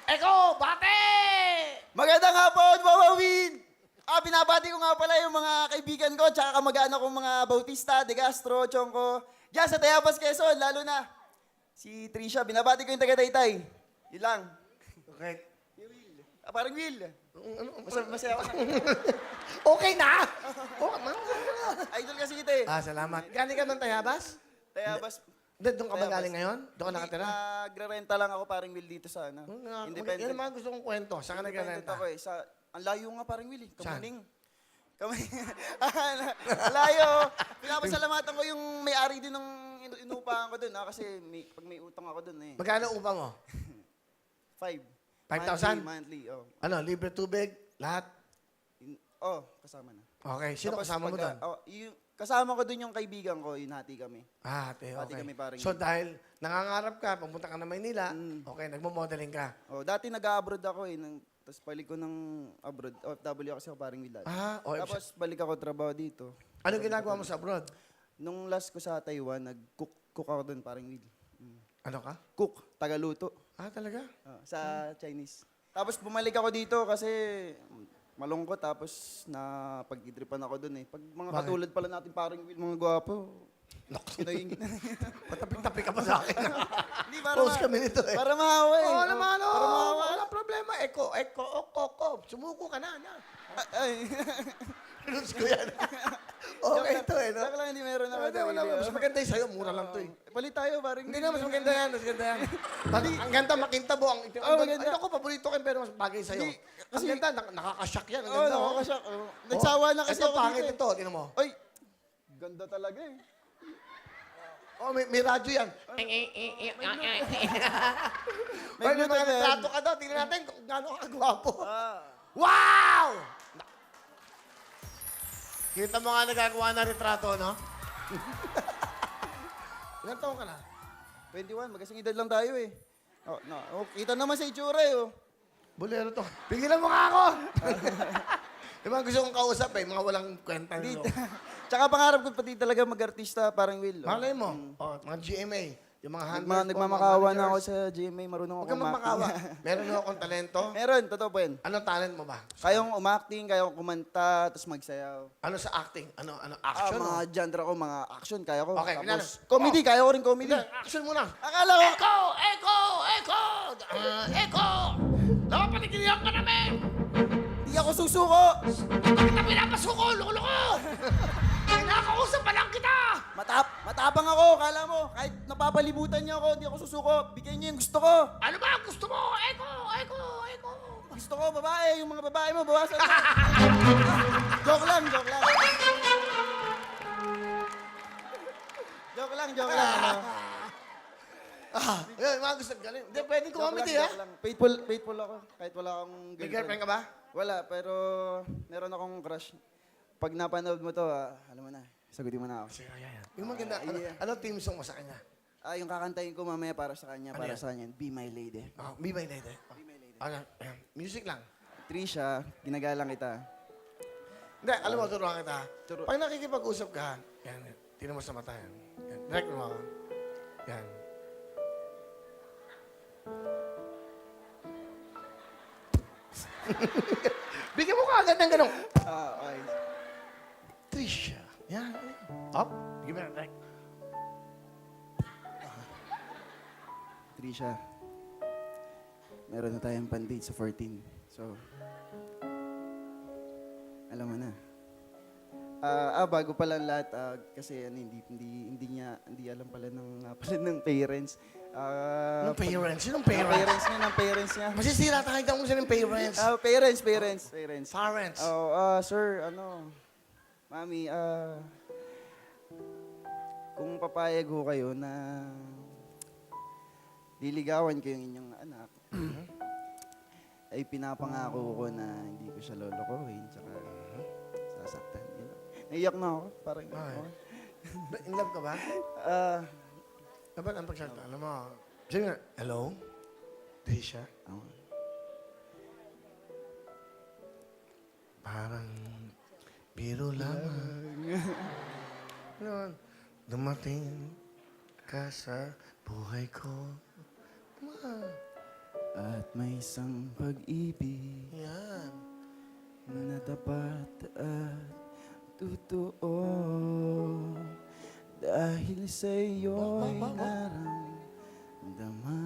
Eko, bate! Magandang hapon, Wawawin! Binabati ko nga pala yung mga kaibigan ko, tsaka kamag-anak kong mga Bautista, De Castro, Chongko. Diyan sa Tayabas, Quezon, lalo na. Si Trisha, binabati ko yung taga-Taytay. Yun lang. Okay. Parang Will. Masaya ako. Okay na! Idol kasi kita eh. Salamat. Galing ka ng Tayabas? Tayabas. Doon ka ba Tayabas. galing ngayon? Doon ka nakatira? Nagre-renta lang ako parang Will dito sa ano. Independent. Yan ang mga gusto kong kwento. Saan ka Independent nagrarenta? ako eh. Ang layo nga parang Will eh. Saan? Kamuning. Layo. Pinapasalamatan ko yung may-ari din ng inuupahan ko dun kasi pag may utang ako dun eh. Magkano upa mo? 5. 5,000? Monthly, oh. Ano, libre tubig? Lahat? Kasama na. Okay. Sino Tapos kasama mo doon? Kasama ko dun yung kaibigan ko, yun hati kami. Ate, Hati okay. kami parang So dahil nangangarap ka, pumunta ka na Maynila, okay, nagmo-modeling ka. Dati nag-abroad ako eh. Tapos balik ko ng abroad. OFW kasi ako parang Willad. Tapos balik ako trabaho dito. Ano ginagawa mo sa abroad? Nung last ko sa Taiwan, nag-cook ako dun parang Will. Ano ka? Cook, tagaluto. Talaga? Sa Chinese. Tapos bumalik ako dito kasi malungkot tapos na pag-idripan ako dun eh. Pag mga Bakit? katulad pala natin parang Will, mga gwapo. Kinahingin na. Patapik-tapik ka pa sa akin. Hindi, para Close kami nito eh. Para mahawa eh. Oo naman, Para mahawa. wala problema. Eko. Sumuko ka na. Ay. Rules ko yan. Okay ito eh, no? Saka lang hindi meron ako. Wala. Mas maganda yung sa'yo. Mura lang to eh. Palit tayo parang. Hindi na, mas maganda yan. Ang ganda, makintab ang itim. maganda. Ay, ako, paborito ko pero mas bagay sa'yo. Hindi, Ang kasi- ganda, nakakasyak yan. Ang Oo, ganda. nakakasyak. Nagsawa na kasi Ito, ako pangit dito ito. Tingnan mo. eh. Ay, ganda talaga eh. May radyo yan. May Bluetooth mga yan. retrato ka daw. Tingnan natin kung gaano ka gwapo. Ah. Wow! Kita mo nga nagagawa ng retrato, no? Ilan taon ka na? 21, magkasing edad lang tayo eh. Kita naman sa itsura eh. Oh. Bolero to. Pigilan mo nga ako! Yung mga gusto kong kausap eh, mga walang kwenta nilo. Tsaka pangarap ko pati talaga mag-artista parang Will. Oh. Malay mo, mga GMA, yung mga handlers ko, Nagmamakawa mga na ako managers. sa GMA, marunong Huwag ako kang magmakawa. Meron na akong talento. Meron, totoo po yan. Anong talent mo ba? Kayong umacting, kayong kumanta, tapos magsayaw. Ano sa acting? Ano action? Mga genre ko, mga action, kaya ko. Okay, Tapos, comedy, kaya ko rin comedy. Action muna. Akala ko, Eko! Dapat panikilihan ka namin! di ako susuko. Kita pinapasuko, loko-loko! Kinakausap pa lang kita! Matapang ako, kala mo. Kahit napapalibutan niyo ako, di ako susuko. Bigyan niyo yung gusto ko. Ano ba ang gusto mo? Eko! Gusto ko, babae. Yung mga babae mo, bawasan mo. Joke lang. Joke lang. Ano? Yun, mga gusto galing. Hindi, pwedeng comedy, ha? Joke lang. Faithful ako. Kahit wala akong May girlfriend ka ba? Wala, pero meron akong crush. Pag napanood mo to, alam mo na, sagutin mo na ako. Sige, yan. Yung maganda, yeah. ano team song mo sa kanya? Yung kakantahin ko mamaya para sa kanya, Ano para yan? sa kanya, Be My Lady. Be My Lady. Ano, music lang. Trisha, ginagalang kita. Hindi, alam mo, turuan kita. Turo. Pag nakikipag-usap ka, yan, tinan mo sa mata yan. Yan, direct mo ako. Yan. Bigyan mo ka agad ng ganun. Okay. Trisha. Yan. Up. Give me that, direct. Trisha, meron na tayong pandate sa 14. So, alam mo na. Bago pala ang lahat, kasi hindi alam pala ng parents. Anong parents? Sinong Ng parents? parents niya. Masisira tayo daw mo sa ng parents. Parents. Parents. Sir, mami, kung papayag ho kayo na liligawan ko yung inyong anak, ay pinapangako ko na hindi ko siya lolokohin, tsaka sasaktan. Yun. Naiyak na ako, parang In love ka ba? Dapat ang pagsalita. Alam mo, sige nga, hello? Trisha? Parang biro lamang. Ano, dumating ka sa buhay ko. At may isang pag-ibig Yan. na tapat at totoo. Dahil sa iyo'y naramdaman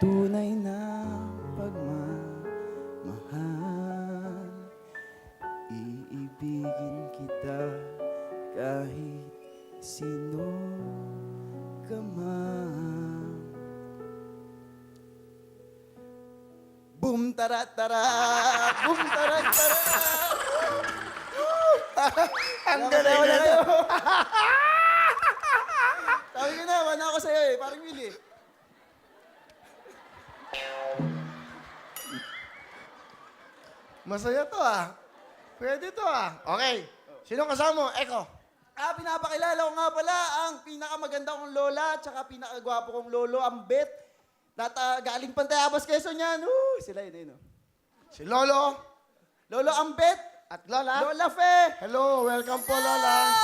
tunay na pagmamahal. Iibigin kita kahit sino ka man. Boom, tarat-tara! Boom, tarat-tara! Ang galing na kayo. Sabi ko na, wala ako sa'yo eh. Parang Willie. Masaya to ah. Pwede to ah. Okay. Sino kasama mo? Eko. Pinapakilala ko nga pala ang pinakamaganda kong lola tsaka pinakagwapo kong lolo, ang Bet. Galing Pantayabas, Quezon yan. Sila yun, oh. Si Lolo. Lolo Ambet At Lola. Lola Fe. Hello. Welcome po, Lola.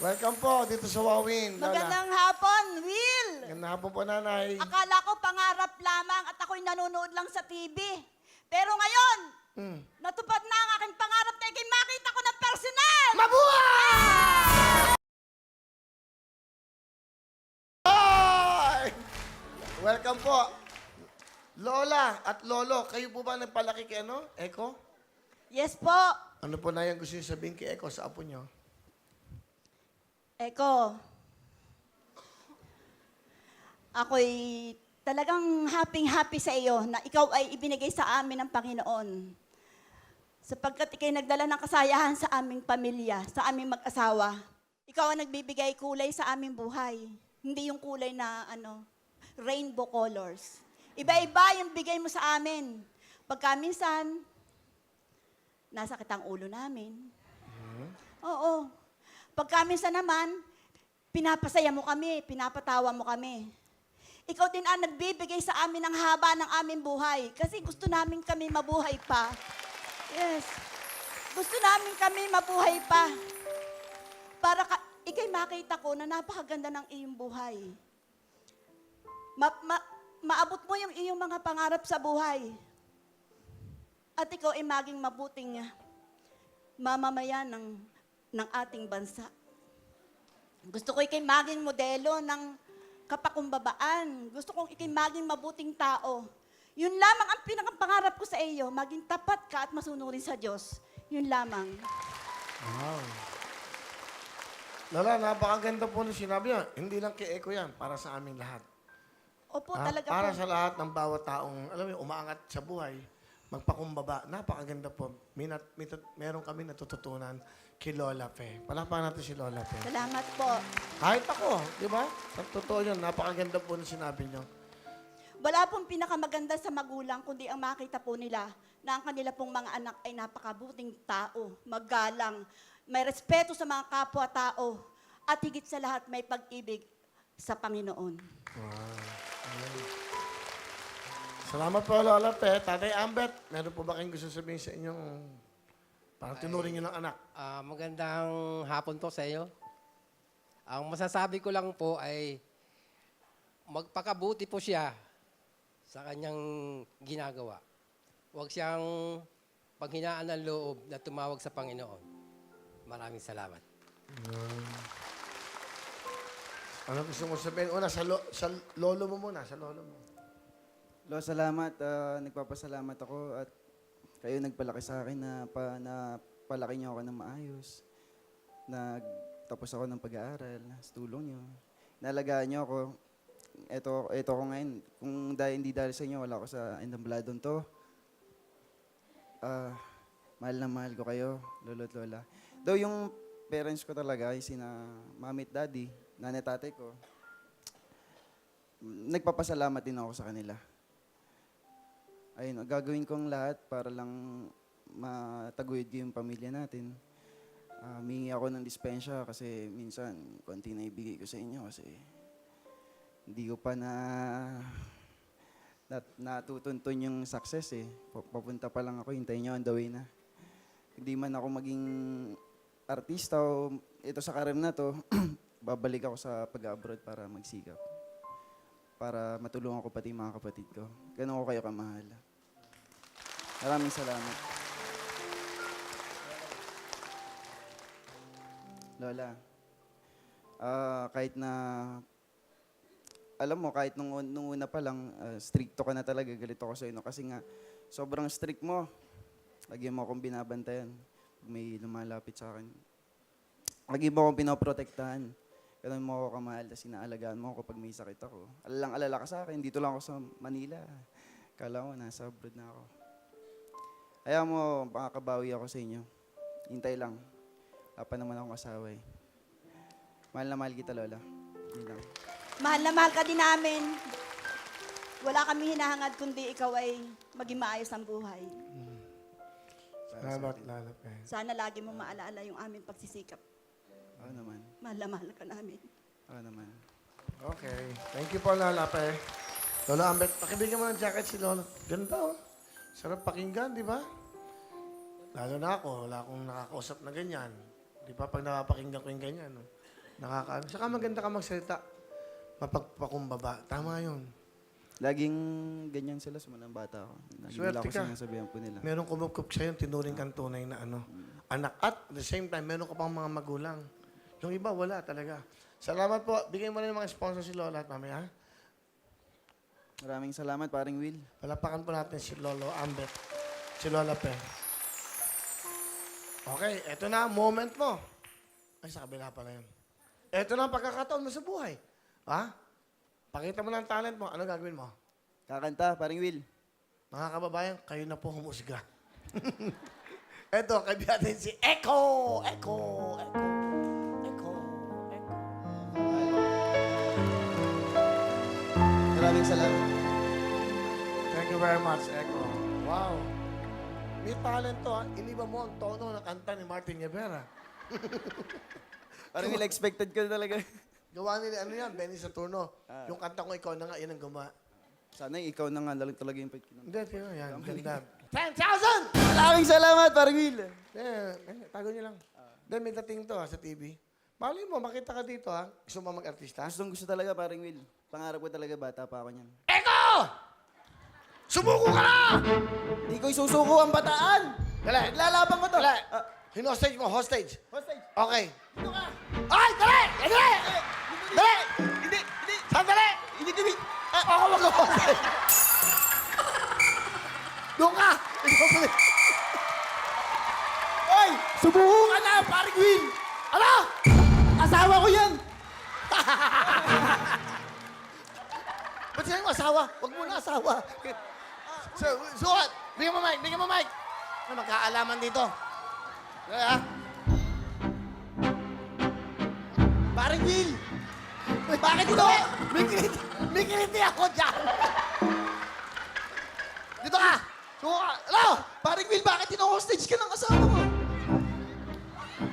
Welcome po dito sa Wawin, Lola. Magandang hapon, Will! Magandang hapon po, Nanay. Akala ko pangarap lamang at ako'y nanonood lang sa TV. Pero ngayon, natupad na ang aking pangarap na ikay makita ko ng personal! Ay! Welcome po. Lola at Lolo, kayo po ba nagpalaki kay ano? Eko? Yes po. Ano po na yung gusto niyo sabihin kay Eko sa apo niyo? Eko, ako'y talagang happy sa iyo na ikaw ay ibinigay sa amin ng Panginoon. Sapagkat ikay nagdala ng kasayahan sa aming pamilya, sa aming mag-asawa. Ikaw ang nagbibigay kulay sa aming buhay. Hindi yung kulay na rainbow colors. Iba-iba yung bigay mo sa amin. Pagka minsan, nasakit ang ulo namin. Oo. Pagka minsan naman, pinapasaya mo kami, pinapatawa mo kami. Ikaw din ang nagbibigay sa amin ng haba ng aming buhay. Kasi gusto namin kami mabuhay pa. Yes. Gusto namin kami mabuhay pa. Para ikay makita ko na napakaganda ng iyong buhay. Maabot mo yung iyong mga pangarap sa buhay. At ikaw ay maging mabuting mamamayan ng ating bansa. Gusto ko ikay maging modelo ng kapakumbabaan. Gusto kong ikay maging mabuting tao. Yun lamang ang pinakapangarap ko sa iyo, maging tapat ka at masunurin sa Diyos. Yun lamang. Wow. Lola, napakaganda po na sinabi niya. Hindi lang kay Eko yan, para sa aming lahat. Opo, Ah, talaga para po. sa lahat ng bawat taong, alam mo, umaangat sa buhay, magpakumbaba. Napakaganda po. Meron kami natututunan kay Lola Fe. Palakpakan natin si Lola Fe. Salamat po. Kahit ako, di ba? Sa totoo yun, napakaganda po na sinabi niyo. Wala pong pinakamaganda sa magulang, kundi ang makita po nila na ang kanila pong mga anak ay napakabuting tao, magalang, may respeto sa mga kapwa-tao, at higit sa lahat may pag-ibig sa Panginoon. Salamat po, Lola Fe. Tatay Ambet, meron po ba kayong gusto sabihin sa inyong parang tinuring niyo ng anak? Magandang hapon po sa iyo. Ang masasabi ko lang po ay magpakabuti po siya sa kanyang ginagawa. Huwag siyang panghinaan ng loob na tumawag sa Panginoon. Maraming salamat. Ano gusto mo sabihin? Una, sa lolo mo muna, sa lolo mo. Lo, salamat. Nagpapasalamat ako at kayo nagpalaki sa akin na palaki niyo ako ng maayos. Nagtapos ako ng pag-aaral sa tulong niyo. Nalagaan niyo ako. Ito ko ngayon. Kung hindi dahil sa inyo, wala ako sa endambladon to. Mahal na mahal ko kayo, lolo at lola. Though yung parents ko talaga, yung sina mami at daddy, nanay tatay ko, nagpapasalamat din ako sa kanila. Ayun, gagawin kong lahat para lang mataguyod ko yung pamilya natin. Mingi ako ng dispensya kasi minsan konti na ibigay ko sa inyo kasi hindi ko pa natutuntun yung success eh. Papunta pa lang ako, hintayin nyo on the way na. Hindi man ako maging artista o ito sa karir na to, babalik ako sa pag-abroad para magsikap. para matulungan ko pati yung mga kapatid ko. Ganun ko kayo kamahal. Maraming salamat. Lola, kahit na, alam mo, kahit nung una pa lang, stricto ka na talaga, galito ko sa'yo. No? Kasi nga, sobrang strict mo. Lagi mo akong binabantayan. Pag may lumalapit sa akin. Lagi mo akong pinoprotektahan. Ganun mo ako kamahal, tapos inaalagaan mo ako pag may sakit ako. Alalang-alala ka sa akin, dito lang ako sa Manila. Kala mo, nasa abroad na ako. Ayaw mo, makakabawi ako sa inyo. Hintay lang. Wala pa naman akong asawa eh. Mahal na mahal kita, Lola. Yun lang. Mahal na mahal ka din namin. Wala kami hinahangad kundi ikaw ay maging maayos ang buhay. Salamat, Lola Pe. Sana lagi mo maalaala yung aming pagsisikap. Oo naman. Mahal na mahal ka namin. Oo naman. Okay. Thank you po, Lola Pe. Lola Ambet, pakibigyan mo ng jacket si Lola. Ganda, oh. Sarap pakinggan, di ba? Lalo na ako, wala akong nakakausap na ganyan. Di ba? Pag nakapakinggan ko yung ganyan, no? Saka maganda ka magsalita. Mapagpakumbaba. Tama yun. Laging ganyan sila sa mga bata ako. Lagi Swerte nila ako ka. sinasabihan po nila. Merong kumukup sa'yo, tinuring kang tunay na anak. At at the same time, meron ka pang mga magulang. Yung iba, wala talaga. Salamat po. Bigyan mo na yung mga sponsor si Lola at Mami, ha? Maraming salamat, paring Will. Palapakan po natin si Lolo Ambet. Si Lola Pe. Okay, eto na ang moment mo. Ay, sa kabila pala yun. Eto na ang pagkakataon mo sa buhay. Ha? Pakita mo na ang talent mo. Ano gagawin mo? Kakanta, paring Will. Mga kababayan, kayo na po humusga. Eto, kaibigan natin si Echo! Echo! Echo! Echo! Echo! Maraming salamat. Thank you very much, Echo. Wow. May talent to, ha? Iniba mo ang tono ng kanta ni Martin Rivera. Parang Will, expected ko talaga. Gawa nila, ano yan, Benny Saturno. Yung kanta ko, ikaw na nga, yan ang gumawa. Sana ikaw na nga lang talaga yung pagkinom. Hindi, tingnan yan. Ganda. 10,000! Maraming salamat, paring Will. Tago niyo lang. Then may dating to, sa TV. Mali mo, makita ka dito, ha? Gusto mo mag-artista? Gusto talaga, paring Will. Pangarap ko talaga, bata pa ako niyan. Eko! Sumuko ka na! Hindi ko isusuko ang bataan. Dali. Naglalaban ko to. Dali. Hinostage mo, hostage. Hostage. Okay. Dito ka. Ay, dali! Dali! Dali! Hindi. Sandali! Hindi kami. Ako mag-hostage. Doon ka! Ikaw pala. Oy! Subuko ka na, paring Will. Ano? Asawa ko yan. Ba't sila yung asawa? Huwag mo na asawa. Sukat! Bigyan mo mic! Bigyan mo mic! Ano, magkaalaman dito. Dali, ha? Paring Will. Bakit ito? May kiliti ako dyan! Dito ka! Sukat! Ano? Paring Will, bakit ino-hostage ka ng asawa mo?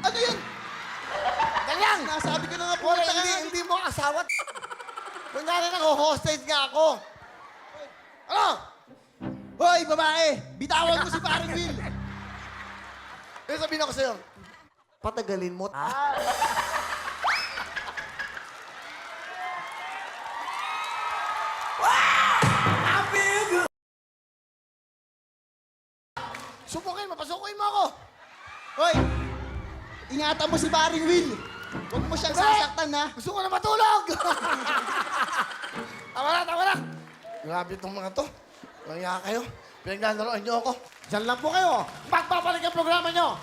Ano yan? Dali lang! Nasabi ko na nga po. Wala, hindi mo asawa. Kunyari nang-hostage nga ako. Ano? Hoy, babae! Bitawan mo si paring Will. Ano sabihin ako sa'yo? Patagalin mo. Subukin, mapasukin mo ako. Hoy! Ingatan mo si paring Will. Huwag mo siyang sasaktan, ha? Gusto ko na matulog! Tama na! Grabe itong mga to. Walang yaka kayo. Pinaglalaroan niyo ako. Diyan lang po kayo. Magbabalik ang programa niyo.